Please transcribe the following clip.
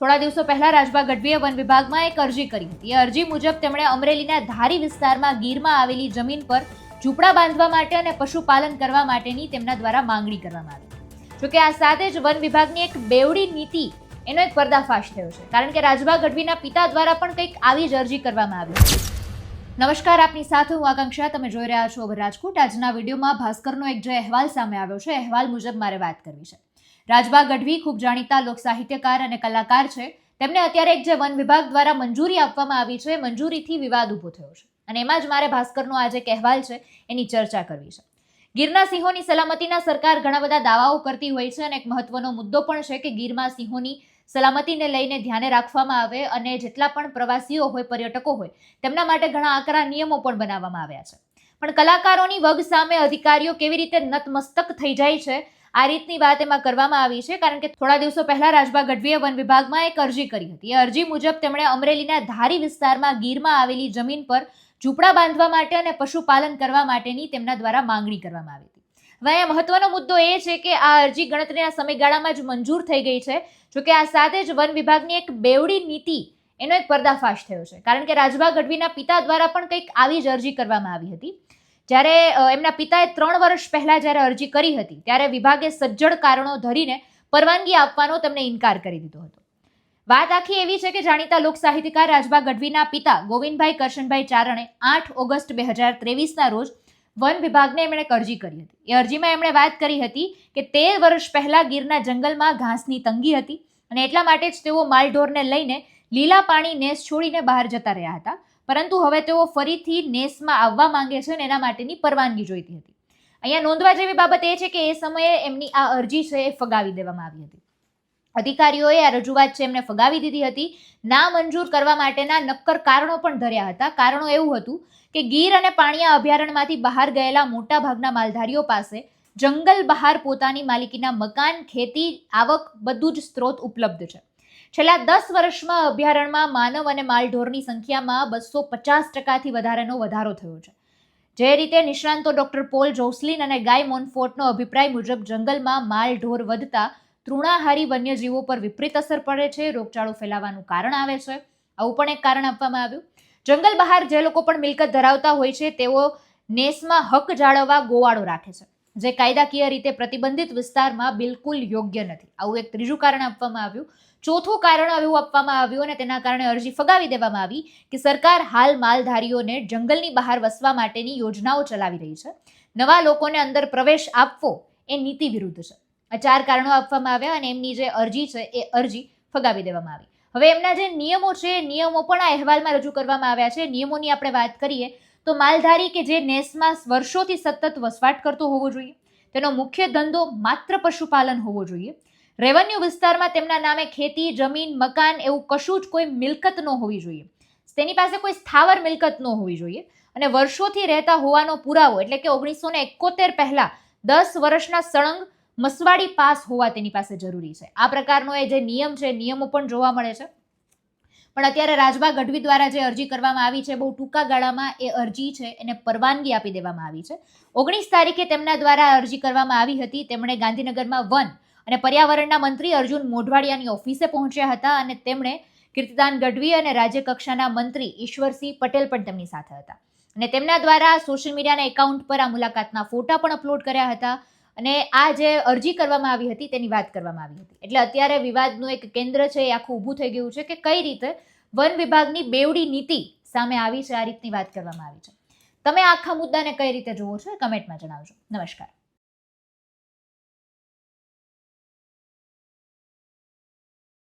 થોડા દિવસો પહેલા રાજભા ગઢવીએ વન વિભાગમાં એક અરજી કરી હતી. એ અરજી મુજબ તેમણે અમરેલીના ધારી વિસ્તારમાં ગીરમાં આવેલી જમીન પર ઝૂંપડા બાંધવા માટે અને પશુપાલન કરવા માટેની તેમના દ્વારા માંગણી કરવામાં આવી. જોકે આ સાથે જ વન વિભાગની એક બેવડી નીતિ એનો એક પર્દાફાશ થયો છે, કારણ કે રાજભા ગઢવીના પિતા દ્વારા પણ કંઈક આવી જ અરજી કરવામાં આવી હતી. નમસ્કાર, આપની સાથે હું આકાંક્ષા. તમે જોઈ રહ્યા છો ઓવર રાજકોટ. આજના વિડીયોમાં ભાસ્કરનો એક જે અહેવાલ સામે આવ્યો છે, અહેવાલ મુજબ મારે વાત કરવી છે. રાજભા ગઢવી ખૂબ જાણીતા લોક સાહિત્યકાર અને કલાકાર છે. તેમને અત્યારે એક જે વન વિભાગ દ્વારા મંજૂરી આપવામાં આવી છે, મંજૂરીથી વિવાદ ઊભો થયો છે અને એમાં જ મારે ભાસ્કરનો આ જે અહેવાલ છે એની ચર્ચા કરવી છે. ગીરના સિંહોની સલામતીના સરકાર ઘણા બધા દાવાઓ કરતી હોય છે અને એક મહત્વનો મુદ્દો પણ છે કે ગીરમાં સિંહોની સલામતીને લઈને ધ્યાને રાખવામાં આવે અને જેટલા પણ પ્રવાસીઓ હોય, પર્યટકો હોય, તેમના માટે ઘણા આકરા નિયમો પણ બનાવવામાં આવ્યા છે. પણ કલાકારોની વગ સામે અધિકારીઓ કેવી રીતે નતમસ્તક થઈ જાય છે, આ રીતની વાત એમાં કરવામાં આવી છે. કારણ કે થોડા દિવસો પહેલા રાજભા ગઢવીએ વન વિભાગમાં એક અરજી કરી હતી. એ અરજી મુજબ તેમણે અમરેલીના ધારી વિસ્તારમાં ગીરમાં આવેલી જમીન પર ઝૂંપડા બાંધવા માટે અને પશુપાલન કરવા માટેની તેમના દ્વારા માંગણી કરવામાં આવી હતી. હવે અહીંયા મહત્વનો મુદ્દો એ છે કે આ અરજી ગણતરીના સમયગાળામાં જ મંજૂર થઈ ગઈ છે. જોકે આ સાથે જ વન વિભાગની એક બેવડી નીતિ એનો એક પર્દાફાશ થયો છે, કારણ કે રાજભા ગઢવીના પિતા દ્વારા પણ કંઈક આવી જ અરજી કરવામાં આવી હતી. જ્યારે એમના પિતાએ 3 વર્ષ પહેલા જ્યારે અરજી કરી હતી ત્યારે વિભાગે સજ્જડ કારણો ધરીને પરવાનગી આપવાનો તેમને ઇનકાર કરી દીધો હતો. વાત આખી એવી છે કે જાણીતા લોક સાહિત્યકાર રાજભા ગઢવીના પિતા ગોવિંદભાઈ કરશનભાઈ ચારણે 8 ઓગસ્ટ 2023ના રોજ વન વિભાગને એમણે એક અરજી કરી હતી. એ અરજીમાં એમણે વાત કરી હતી કે 13 વર્ષ પહેલા ગીરના જંગલમાં ઘાસની તંગી હતી અને એટલા માટે જ તેઓ માલઢોરને લઈને લીલા પાણી નેસ છોડીને બહાર જતા રહ્યા હતા. પરંતુ હવે તેઓ ફરીથી નેસમાં આવવા માંગે છે અને એના માટેની પરવાનગી જોઈતી હતી. અહીંયા નોંધવા જેવી બાબત એ છે કે એ સમયે એમની આ અરજી છે એ ફગાવી દેવામાં આવી હતી. અધિકારીઓએ આ રજૂઆત છે એમને ફગાવી દીધી હતી. ના મંજૂર કરવા માટેના નક્કર કારણો પણ ધર્યા હતા. કારણો એવું હતું કે ગીર અને પાણિયા અભયારણ્યમાંથી બહાર ગયેલા મોટા ભાગના માલધારીઓ પાસે જંગલ બહાર પોતાની માલિકીના મકાન, ખેતી, આવક બધું જ સ્ત્રોત ઉપલબ્ધ છે. છેલ્લા 10 વર્ષમાં અભયારણ્યમાં માનવ અને માલઢોરની સંખ્યામાં 250%થી વધારેનો વધારો થયો છે. જે રીતે નિષ્ણાંતો ડોક્ટર પોલ જોસલિન અને ગાય મોનફોર્ટનો અભિપ્રાય મુજબ જંગલમાં માલઢોર વધતા તૃણાહારી વન્યજીવો પર વિપરીત અસર પડે છે, રોગચાળો ફેલાવાનું કારણ આવે છે. આવું પણ એક કારણ આપવામાં આવ્યું. જંગલ બહાર જે લોકો પણ મિલકત ધરાવતા હોય છે તેઓ નેસમાં હક જાળવવા ગોવાળો રાખે છે, જે કાયદાકીય રીતે પ્રતિબંધિત વિસ્તારમાં બિલકુલ યોગ્ય નથી. આવું એક ત્રીજું કારણ આપવામાં આવ્યું. ચોથું કારણ એવું આપવામાં આવ્યું અને તેના કારણે અરજી ફગાવી દેવામાં આવી કે સરકાર હાલ માલધારીઓને જંગલની બહાર વસવા માટેની યોજનાઓ ચલાવી રહી છે. નવા લોકોને અંદર પ્રવેશ આપવો એ નીતિ વિરુદ્ધ છે. આ 4 કારણો આપવામાં આવ્યા અને એમની જે અરજી છે એ અરજી ફગાવી દેવામાં આવી. હવે એમના જે નિયમો છે એ નિયમો પણ આ અહેવાલમાં રજૂ કરવામાં આવ્યા છે. નિયમોની આપણે વાત કરીએ તો માલધારી કે જે નેસમાં વર્ષોથી સતત વસવાટ કરતો હોવો જોઈએ, તેનો મુખ્ય ધંધો માત્ર પશુપાલન હોવો જોઈએ, રેવન્યુ વિસ્તારમાં તેમના નામે ખેતી, જમીન, મકાન એવું કશું જ કોઈ મિલકત ન હોવી જોઈએ, તેની પાસે કોઈ સ્થાવર મિલકત ન હોવી જોઈએ અને વર્ષોથી રહેતા હોવાનો પુરાવો એટલે કે 1971 પહેલા 10 વર્ષના સળંગ મસવાડી પાસ હોવા તેની પાસે જરૂરી છે. આ પ્રકારનો એ જે નિયમ છે, નિયમો પણ જોવા મળે છે. પણ અત્યારે રાજભા ગઢવી દ્વારા જે અરજી કરવામાં આવી છે, બહુ ટૂંકા ગાળામાં એ અરજી છે એને પરવાનગી આપી દેવામાં આવી છે. 19 તારીખે તેમના દ્વારા અરજી કરવામાં આવી હતી. તેમણે ગાંધીનગરમાં વન અને પર્યાવરણના મંત્રી અર્જુન મોઢવાડિયાની ઓફિસે પહોંચ્યા હતા અને તેમણે કીર્તિદાન ગઢવી અને રાજ્ય કક્ષાના મંત્રી ઈશ્વરસિંહ પટેલ પણ તેમની સાથે હતા અને તેમના દ્વારા સોશિયલ મીડિયાના એકાઉન્ટ પર આ મુલાકાતના ફોટા પણ અપલોડ કર્યા હતા અને આ જે અરજી કરવામાં આવી હતી તેની વાત કરવામાં આવી હતી. એટલે અત્યારે વિવાદનું એક કેન્દ્ર છે એ આખું ઊભું થઈ ગયું છે કે કઈ રીતે વન વિભાગની બેવડી નીતિ સામે આવી છે, આ રીતની વાત કરવામાં આવી છે. તમે આખા મુદ્દાને કઈ રીતે જુઓ છો, કમેન્ટમાં જણાવજો. નમસ્કાર.